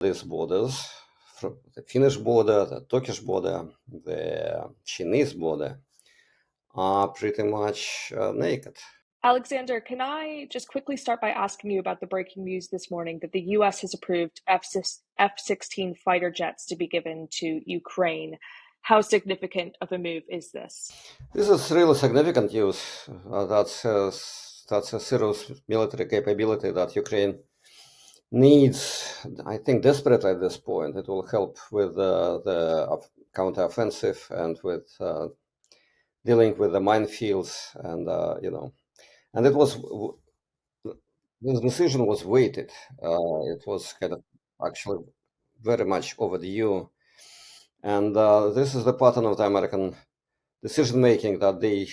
these borders, from the Finnish border, the Turkish border, the Chinese border, are pretty much naked. Alexander, can I just quickly start by asking you about the breaking news this morning that the US has approved F-16 fighter jets to be given to Ukraine? How significant of a move is this? This is really significant news. That's a serious military capability that Ukraine needs, I think, desperately at this point. It will help with the counteroffensive and with dealing with the minefields, and and this decision was weighted. It was kind of actually very much overdue, and this is the pattern of the American decision making, that they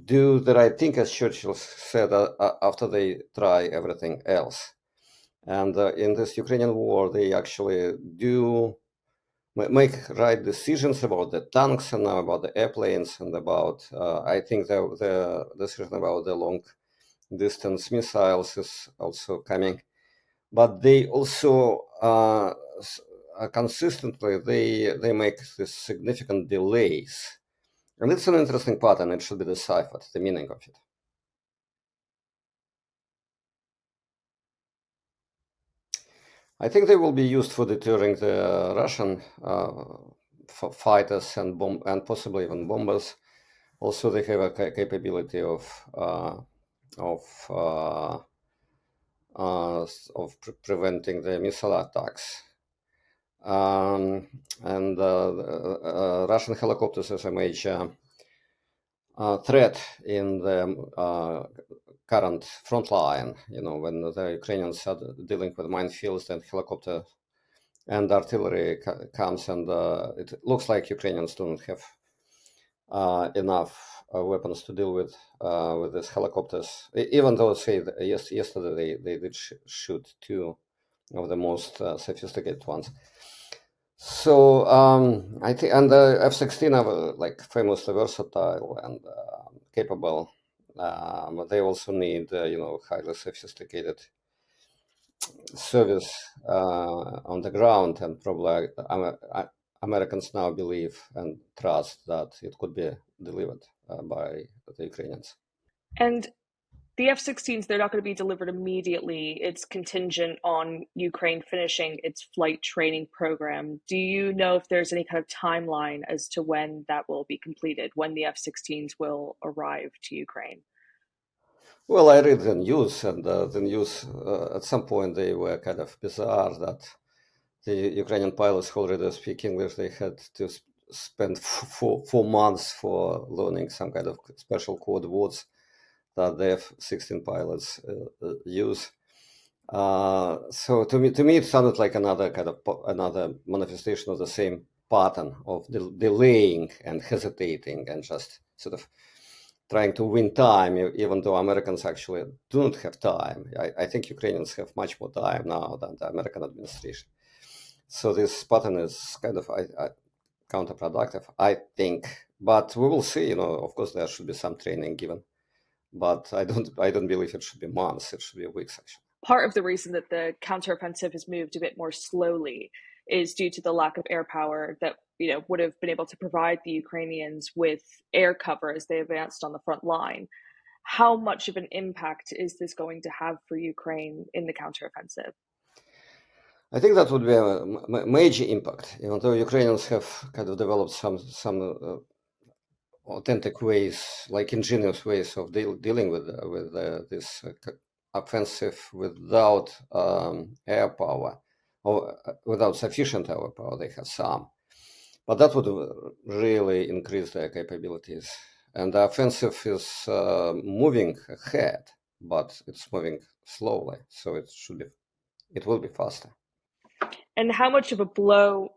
do the right thing, as Churchill said, after they try everything else. And in this Ukrainian war, they actually do make right decisions about the tanks and now about the airplanes and about, I think, the decision about the long distance missiles is also coming. But they also consistently they make these significant delays. And it's an interesting pattern. It should be deciphered, the meaning of it. I think they will be used for deterring the Russian fighters and possibly even bombers. Also, they have a capability of preventing the missile attacks. And Russian helicopters is a major threat in the current front line. When the Ukrainians are dealing with minefields, and helicopter and artillery comes, and it looks like Ukrainians don't have enough weapons to deal with these helicopters. Even though, say, yesterday they did shoot two of the most sophisticated ones. So I think, and the F-16 are like famously versatile and capable. But they also need, highly sophisticated service on the ground, and probably Americans now believe and trust that it could be delivered by the Ukrainians. And the F-16s, they're not going to be delivered immediately. It's contingent on Ukraine finishing its flight training program. Do you know if there's any kind of timeline as to when that will be completed, when the F-16s will arrive to Ukraine? Well, I read the news, and the news at some point they were kind of bizarre, that the Ukrainian pilots who already speak English, they had to spend 4 months for learning some kind of special code words that the F-16 pilots use. So to me, it sounded like another manifestation of the same pattern of delaying and hesitating and just sort of trying to win time, even though Americans actually do not have time. I think Ukrainians have much more time now than the American administration. So this pattern is kind of counterproductive, I think. But we will see. Of course, there should be some training given, but I don't believe it should be months. It should be weeks, actually. Part of the reason that the counteroffensive has moved a bit more slowly is due to the lack of air power that would have been able to provide the Ukrainians with air cover as they advanced on the front line. How much of an impact is this going to have for Ukraine in the counteroffensive? I think that would be a major impact, even though Ukrainians have kind of developed some authentic ways, like ingenious ways of dealing with this offensive without air power, or without sufficient air power. They have some, but that would really increase their capabilities. And the offensive is moving ahead, but it's moving slowly, so it will be faster. And how much of a blow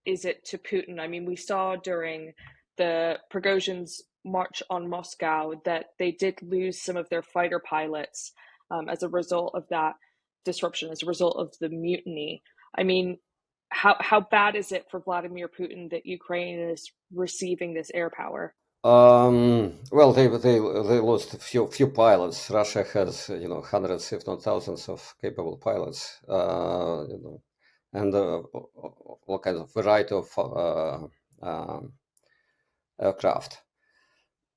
is it to Putin? I mean, we saw during the Prigozhin's march on Moscow that they did lose some of their fighter pilots as a result of that disruption, as a result of the mutiny. I mean, how bad is it for Vladimir Putin that Ukraine is receiving this air power? Well, they lost a few pilots. Russia has hundreds, if not thousands, of capable pilots. and all kinds of variety of aircraft.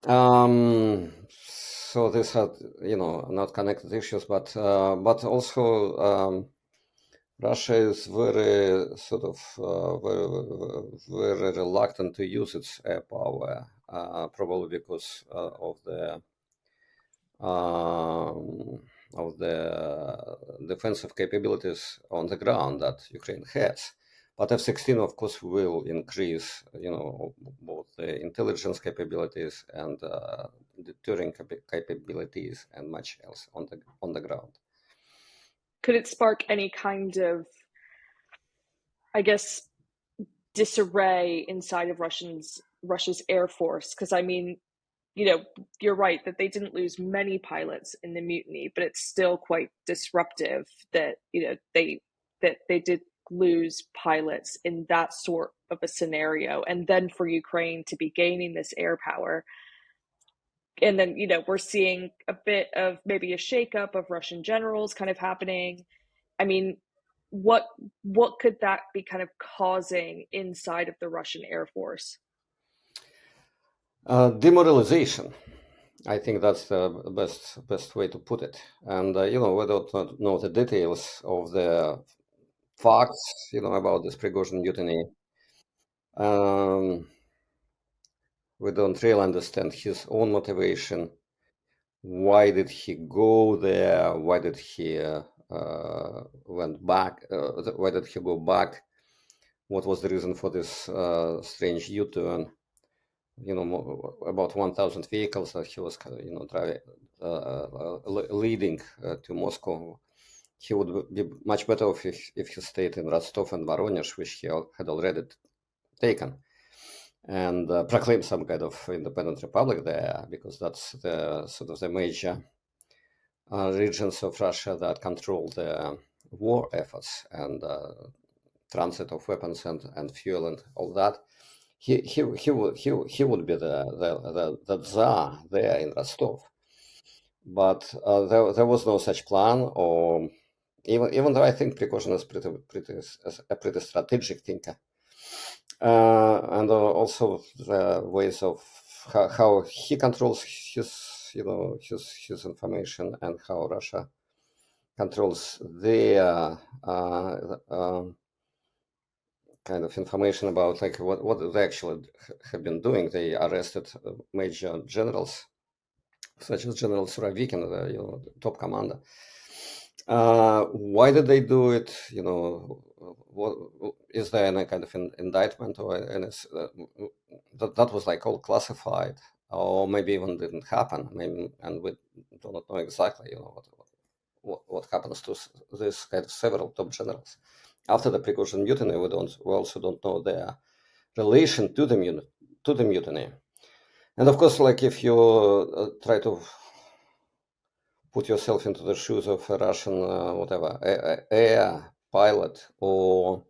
So this had, not connected issues, but also Russia is very sort of very reluctant to use its air power, probably because of the defensive capabilities on the ground that Ukraine has. But F-16, of course, will increase, both the intelligence capabilities and deterring capabilities and much else on the ground. Could it spark any kind of, I guess, disarray inside of Russia's Air Force? Because I mean, you're right that they didn't lose many pilots in the mutiny, but it's still quite disruptive that they did lose pilots in that sort of a scenario, and then for Ukraine to be gaining this air power, and then we're seeing a bit of maybe a shakeup of Russian generals kind of happening. I mean, what could that be kind of causing inside of the Russian Air Force? Demoralization. I think that's the best way to put it. And we don't know the details of the facts, about this Prigozhin mutiny. We don't really understand his own motivation. Why did he go there? Why did he went back? Why did he go back? What was the reason for this strange U-turn? About 1,000 vehicles that he was, driving, leading to Moscow. He would be much better off if he stayed in Rostov and Voronezh, which he had already taken, and proclaimed some kind of independent republic there, because that's the sort of the major regions of Russia that control the war efforts and transit of weapons and fuel and all that. He would be the Tsar there in Rostov, but there was no such plan, or even though I think Prigozhin is a pretty strategic thinker, and also the ways of how he controls his information, and how Russia controls their kind of information about like what they actually have been doing. They arrested major generals, such as General Surovikin, the top commander. Why did they do it? What is there any kind of indictment, or any, that was like all classified, or maybe even didn't happen? Maybe, and we do not know exactly, what happens to this kind of several top generals after the Prigozhin mutiny. We also don't know their relation to the mutiny. And of course, like if you try to put yourself into the shoes of a Russian air pilot, or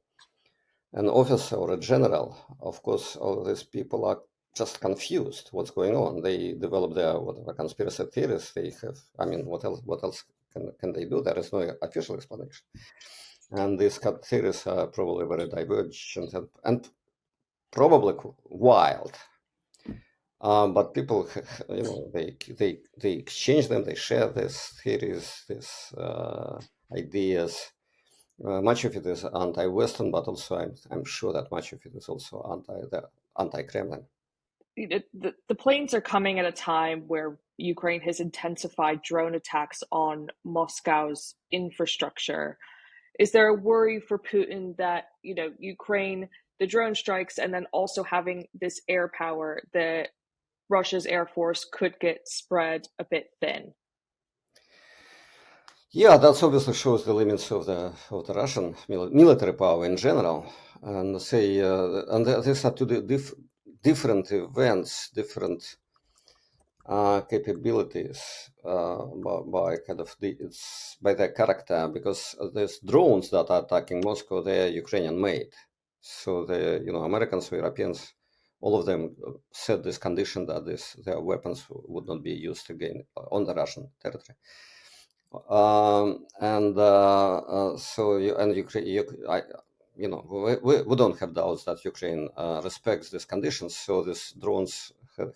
an officer or a general, of course, all these people are just confused what's going on. They develop their whatever conspiracy theories they have. I mean, what else can they do? There is no official explanation. And these theories are probably very divergent and probably wild. But people, they exchange them, they share these theories, these ideas. Much of it is anti-Western, but also I'm sure that much of it is also anti-Kremlin. The planes are coming at a time where Ukraine has intensified drone attacks on Moscow's infrastructure. Is there a worry for Putin that, Ukraine, the drone strikes, and then also having this air power, that Russia's Air Force could get spread a bit thin? Yeah, that obviously shows the limits of the Russian military power in general, and these are two different events, different capabilities by kind of by their character, because these drones that are attacking Moscow, they are Ukrainian made. So the Americans, Europeans, all of them set this condition that their weapons would not be used again on the Russian territory. And so Ukraine, we don't have doubts that Ukraine respects these conditions. So these drones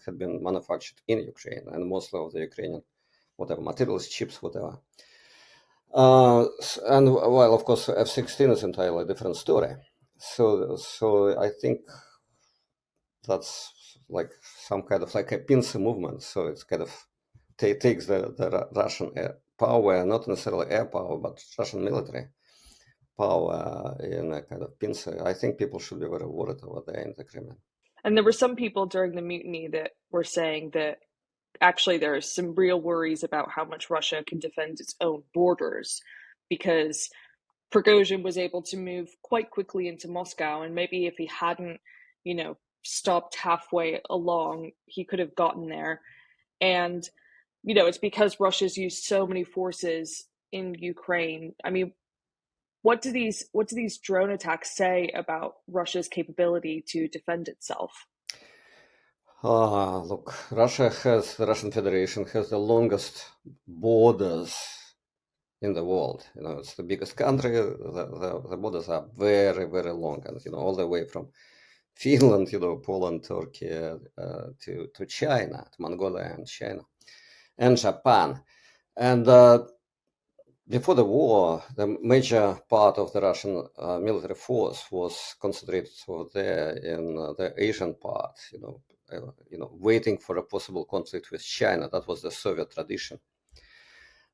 had been manufactured in Ukraine, and mostly of the Ukrainian, whatever materials, chips, whatever. And while of course F-16 is entirely different story. So I think that's like some kind of like a pincer movement. So it's kind of takes the Russian air power, not necessarily air power, but Russian military power in a kind of pincer. I think people should be very worried over there in the Kremlin. And there were some people during the mutiny that were saying that actually there are some real worries about how much Russia can defend its own borders, because Prigozhin was able to move quite quickly into Moscow, and maybe if he hadn't, stopped halfway along, he could have gotten there. And it's because Russia's used so many forces in Ukraine. I mean, what do these drone attacks say about Russia's capability to defend itself? Look, the Russian Federation has the longest borders in the world. It's the biggest country. The borders are very, very long, and all the way from Finland, Poland, Turkey, to China, to Mongolia and China, and Japan. And before the war, the major part of the Russian military force was concentrated over there in the Asian part, waiting for a possible conflict with China. That was the Soviet tradition,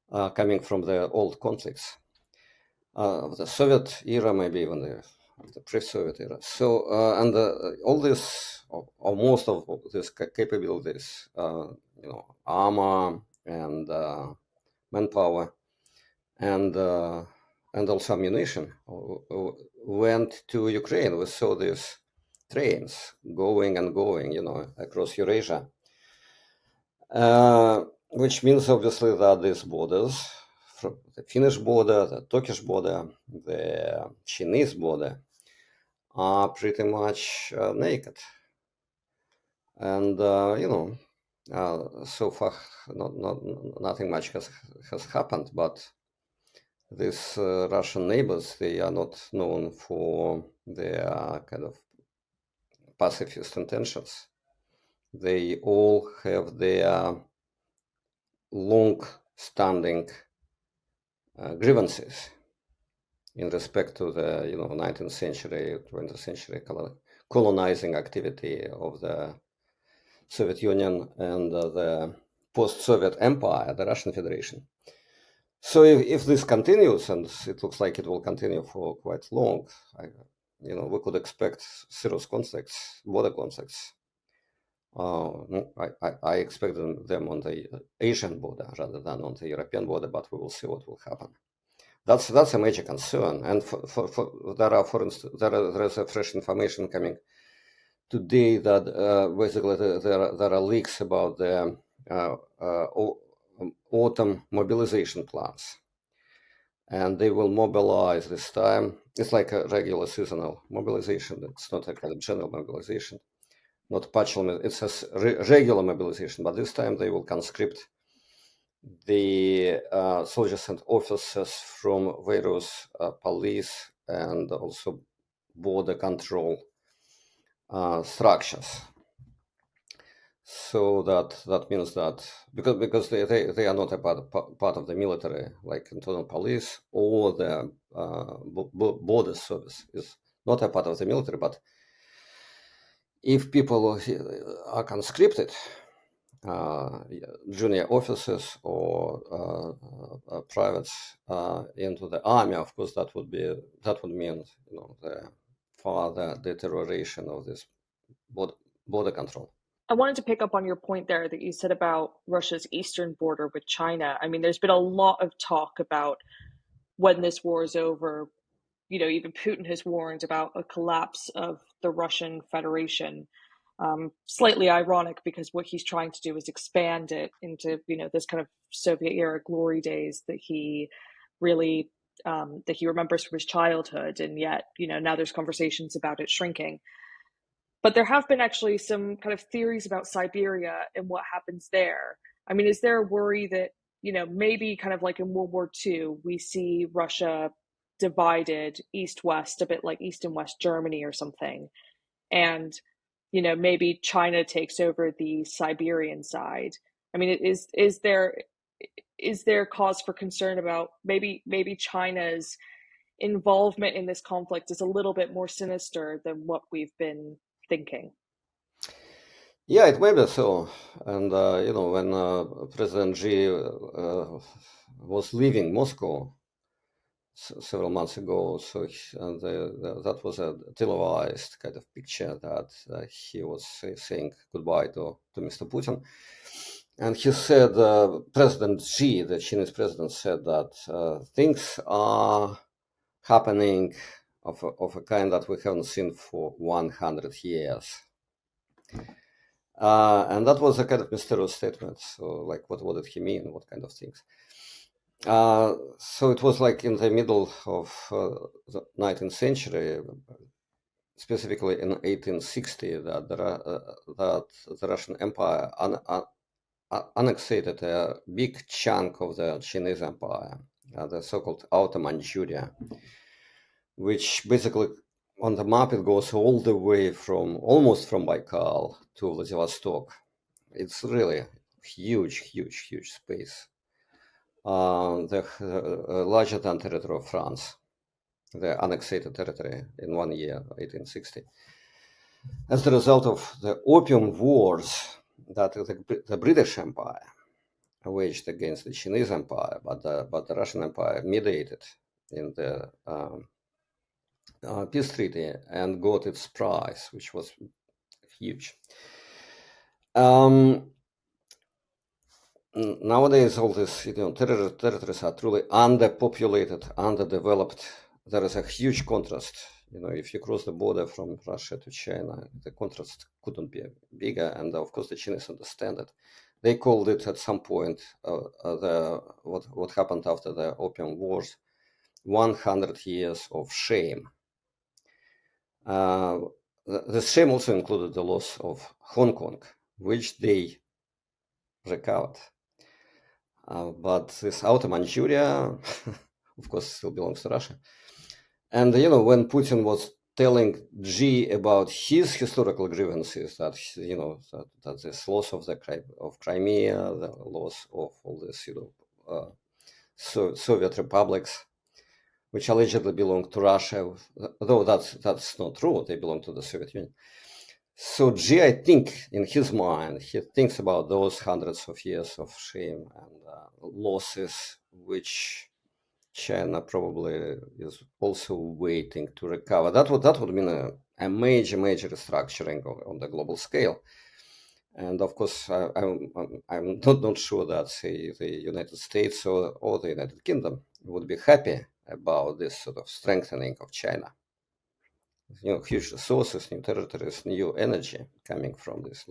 coming from the old conflicts, the Soviet era, maybe even the pre-Soviet era. So, and all this, or most of these capabilities, armor and manpower, and also ammunition went to Ukraine. We saw these trains going and going, across Eurasia, which means obviously that these borders, from the Finnish border, the Turkish border, the Chinese border, are pretty much naked. And so far, nothing much has happened, but these Russian neighbors, they are not known for their kind of pacifist intentions. They all have their long-standing grievances in respect to the 19th century, 20th century colonizing activity of the Soviet Union and the post-Soviet empire, the Russian Federation. So if this continues, and it looks like it will continue for quite long, we could expect serious conflicts, border conflicts. I expect them on the Asian border rather than on the European border, but we will see what will happen. That's a major concern, and there is a fresh information coming today that basically there are leaks about the autumn mobilization plans, and they will mobilize this time. It's like a regular seasonal mobilization. It's not a kind of general mobilization, not partial. It's a regular mobilization, but this time they will conscript the soldiers and officers from various police and also border control structures. So that means that because they are not a part of the military, like internal police or the border service is not a part of the military. But if people are conscripted, junior officers or privates into the army, of course, that would mean the further deterioration of this border control. I wanted to pick up on your point there that you said about Russia's eastern border with China. I mean, there's been a lot of talk about when this war is over. Even Putin has warned about a collapse of the Russian Federation. Slightly ironic because what he's trying to do is expand it into, this kind of Soviet era glory days that he really that he remembers from his childhood, and yet, now there's conversations about it shrinking. But there have been actually some kind of theories about Siberia and what happens there. I mean, is there a worry that, maybe kind of like in World War II, we see Russia divided east-west, a bit like East and West Germany or something. And, maybe China takes over the Siberian side. I mean, is there cause for concern about maybe China's involvement in this conflict is a little bit more sinister than what we've been thinking? Yeah, it may be so. And when President Xi was leaving Moscow several months ago, so that was a televised kind of picture that he was saying goodbye to Mr. Putin. And he said, President Xi, the Chinese president, said that things are happening of a kind that we haven't seen for 100 years. And that was a kind of mysterious statement. So, like, what did he mean? What kind of things? So it was like in the middle of the 19th century, specifically in 1860, that the Russian Empire annexed a big chunk of the Chinese Empire, the so-called Outer Manchuria, which basically on the map it goes all the way almost from Baikal to Vladivostok. It's really huge space. Larger than territory of France, the annexed territory in 1 year, 1860. As the result of the Opium Wars that the British Empire waged against the Chinese Empire, but the Russian Empire mediated in the peace treaty and got its prize, which was huge. Nowadays, all these territories are truly underpopulated, underdeveloped. There is a huge contrast. If you cross the border from Russia to China, the contrast couldn't be bigger. And of course, the Chinese understand it. They called it at some point what happened after the Opium Wars, 100 years of shame. The shame also included the loss of Hong Kong, which they recovered. But this Outer Manchuria, of course, still belongs to Russia. And, when Putin was telling Xi about his historical grievances, that, that this loss of Crimea, the loss of all this, Soviet republics, which allegedly belonged to Russia, though that's not true, they belong to the Soviet Union. So Xi, I think, in his mind, he thinks about those hundreds of years of shame and losses, which China probably is also waiting to recover. That would mean a major restructuring on the global scale. And of course, I'm not sure that, say, the United States or the United Kingdom would be happy about this sort of strengthening of China. Huge resources, new territories, new energy coming from these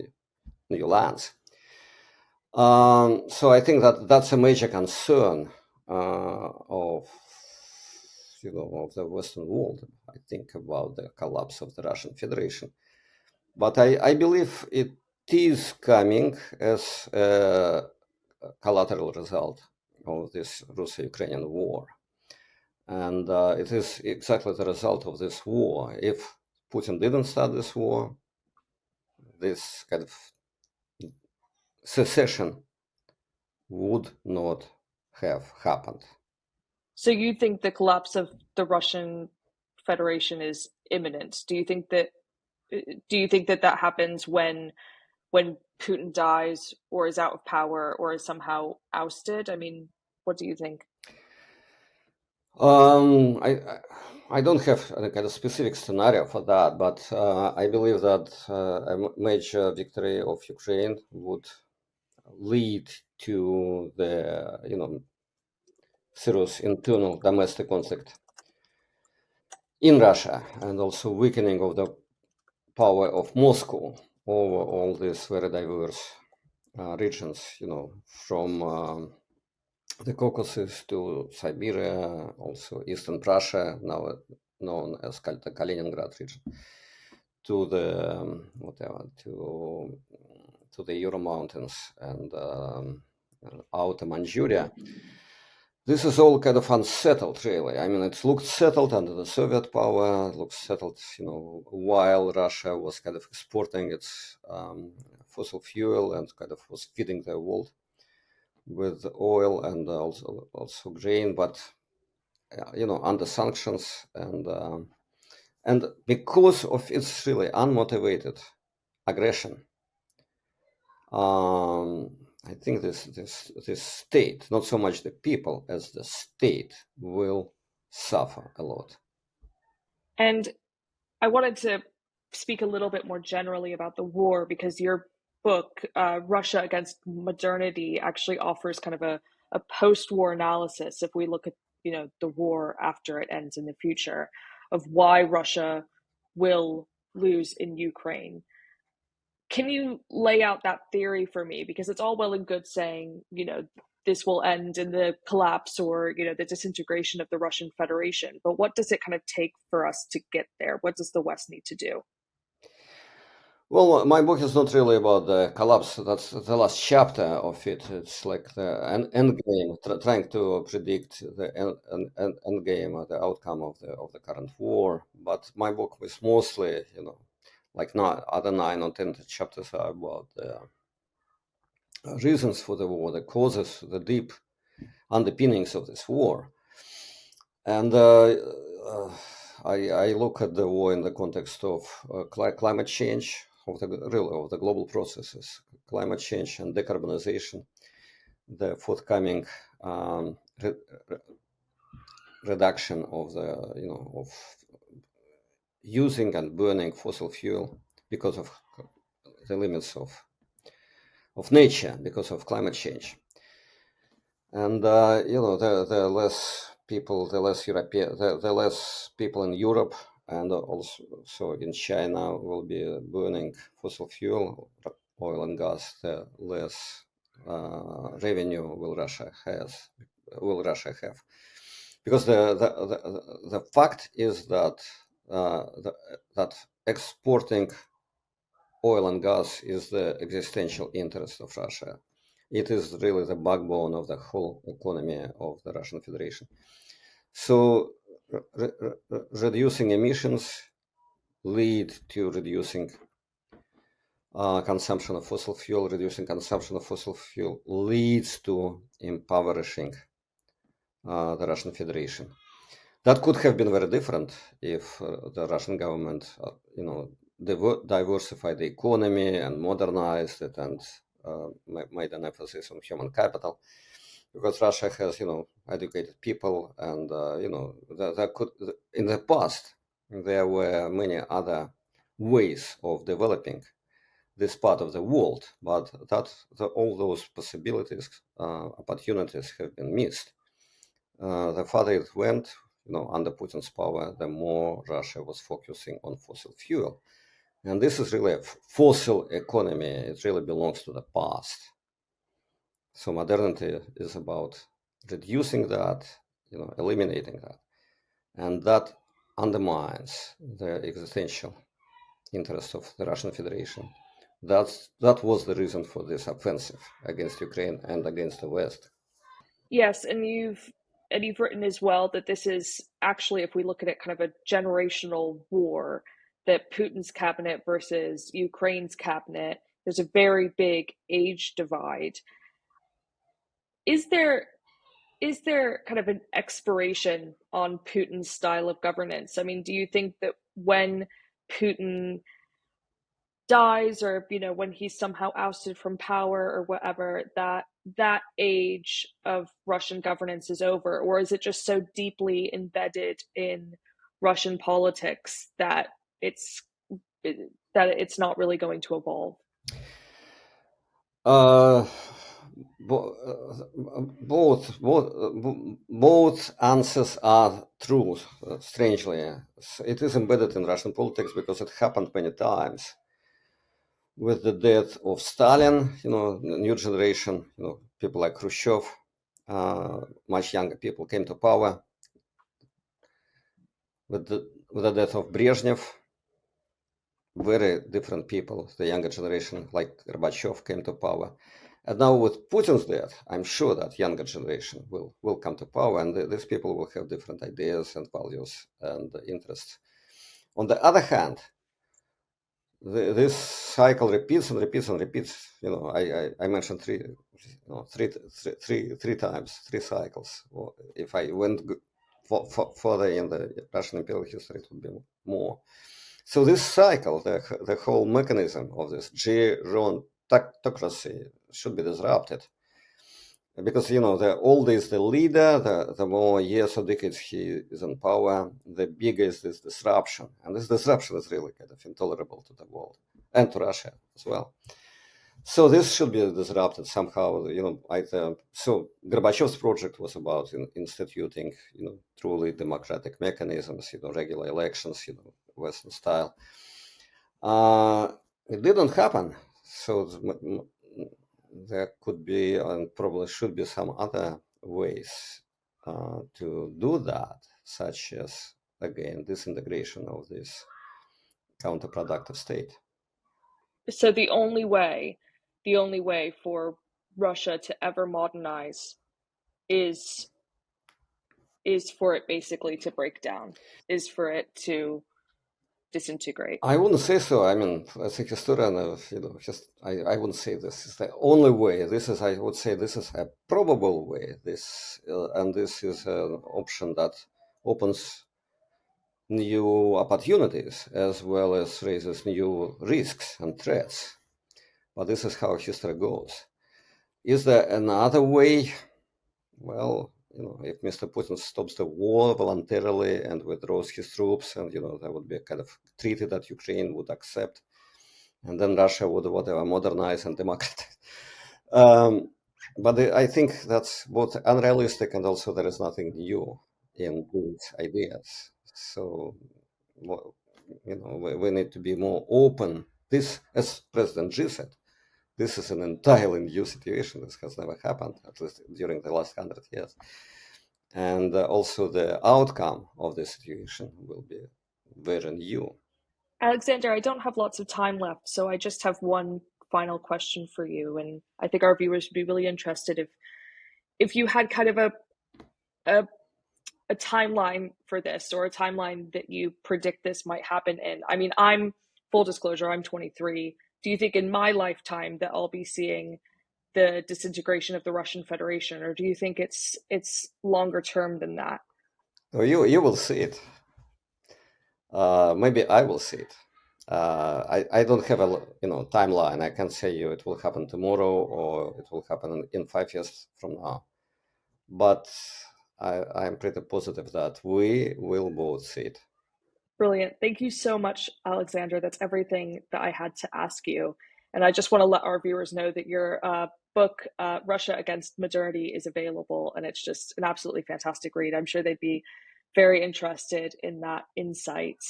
new lands. So I think that's a major concern of the Western world. I think about the collapse of the Russian Federation. But I believe it is coming as a collateral result of this Russo-Ukrainian war. And it is exactly the result of this war. If Putin didn't start this war, this kind of secession would not have happened. So you think the collapse of the Russian Federation is imminent? Do you think that happens when Putin dies or is out of power or is somehow ousted? I mean, what do you think? I don't have a kind of specific scenario for that, but I believe that a major victory of Ukraine would lead to the serious internal domestic conflict in Russia, and also weakening of the power of Moscow over all these very diverse regions, from the Caucasus to Siberia, also Eastern Prussia, now known as the Kaliningrad region, to the to the Ural Mountains and Outer Manchuria. this is all kind of unsettled, really. I mean, it looked settled under the Soviet power. It looked settled, while Russia was kind of exporting its fossil fuel and kind of was feeding the world with oil and also grain, but under sanctions and because of its really unmotivated aggression. I think this state, not so much the people as the state, will suffer a lot. And I wanted to speak a little bit more generally about the war because your book, Russia Against Modernity, actually offers kind of a post-war analysis if we look at the war after it ends in the future of why Russia will lose in Ukraine. Can you lay out that theory for me? Because it's all well and good saying, this will end in the collapse or, the disintegration of the Russian Federation. But what does it kind of take for us to get there? What does the West need to do? Well, my book is not really about the collapse. That's the last chapter of it. It's like the end game, trying to predict the end game, or the outcome of the current war. But my book was mostly, like other 9 or 10 chapters are about the reasons for the war, the causes, the deep underpinnings of this war. And I look at the war in the context of climate change, of the global processes, climate change and decarbonization, the forthcoming reduction of of using and burning fossil fuel because of the limits of nature, because of climate change. And the less people, the less people in Europe and also in China will be burning fossil fuel, oil and gas, the less revenue will Russia have. Because the fact is that that exporting oil and gas is the existential interest of Russia. It is really the backbone of the whole economy of the Russian Federation. So reducing emissions lead to reducing consumption of fossil fuel. Reducing consumption of fossil fuel leads to impoverishing the Russian Federation. That could have been very different if the Russian government, diversified the economy and modernized it and made an emphasis on human capital, because Russia has, educated people, and in the past there were many other ways of developing this part of the world, but all those possibilities, opportunities have been missed. The farther it went, under Putin's power, the more Russia was focusing on fossil fuel. And this is really a fossil economy. It really belongs to the past. So modernity is about reducing that, eliminating that. And that undermines the existential interest of the Russian Federation. That was the reason for this offensive against Ukraine and against the West. Yes, and you've written as well that this is actually, if we look at it, kind of a generational war, that Putin's cabinet versus Ukraine's cabinet, there's a very big age divide. Is there kind of an expiration on Putin's style of governance? I mean, do you think that when Putin dies, or when he's somehow ousted from power or whatever, that age of Russian governance is over? Or is it just so deeply embedded in Russian politics that it's not really going to evolve? Both answers are true. Strangely, it is embedded in Russian politics because it happened many times. With the death of Stalin, new generation, people like Khrushchev, much younger people came to power. With the death of Brezhnev, very different people, the younger generation like Gorbachev, came to power. And now with Putin's death, I'm sure that younger generation will come to power, and these people will have different ideas and values and interests. On the other hand, this cycle repeats and repeats and repeats. I mentioned three times, three cycles. Or if I went further in the Russian imperial history, it would be more. So this cycle, the whole mechanism of this gerontocracy should be disrupted. Because, the older is the leader, the more years or decades he is in power, the bigger is this disruption. And this disruption is really kind of intolerable to the world and to Russia as well. So this should be disrupted somehow, either. So Gorbachev's project was about instituting, truly democratic mechanisms, regular elections, Western style. It didn't happen. So there could be and probably should be some other ways to do that, such as, again, disintegration of this counterproductive state. So the only way for Russia to ever modernize is for it basically to break down, is for it to disintegrate. I wouldn't say so. I mean, as a historian, I wouldn't say this is the only way. I would say this is a probable way. And this is an option that opens new opportunities as well as raises new risks and threats. But this is how history goes. Is there another way? Well, if Mr. Putin stops the war voluntarily and withdraws his troops, and there would be a kind of treaty that Ukraine would accept, and then Russia would modernize and democratize. But I think that's both unrealistic, and also there is nothing new in these ideas. So, we need to be more open. This, as President Xi said, this is an entirely new situation. This has never happened, at least during the last 100 years. And also the outcome of the situation will be very new. Alexander, I don't have lots of time left, so I just have one final question for you, and I think our viewers would be really interested if you had kind of a timeline for this, or a timeline that you predict this might happen in. I mean, full disclosure, I'm 23. Do you think in my lifetime that I'll be seeing the disintegration of the Russian Federation, or do you think it's longer term than that? So you will see it. Maybe I will see it. I don't have a timeline. I can't say it will happen tomorrow or it will happen in 5 years from now. But I'm pretty positive that we will both see it. Brilliant. Thank you so much, Alexander. That's everything that I had to ask you. And I just want to let our viewers know that your book, Russia Against Modernity, is available, and it's just an absolutely fantastic read. I'm sure they'd be very interested in that insight.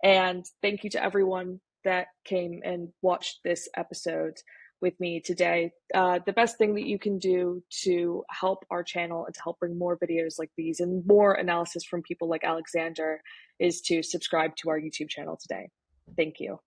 And thank you to everyone that came and watched this episode with me today. The best thing that you can do to help our channel and to help bring more videos like these and more analysis from people like Alexander is to subscribe to our YouTube channel today. Thank you.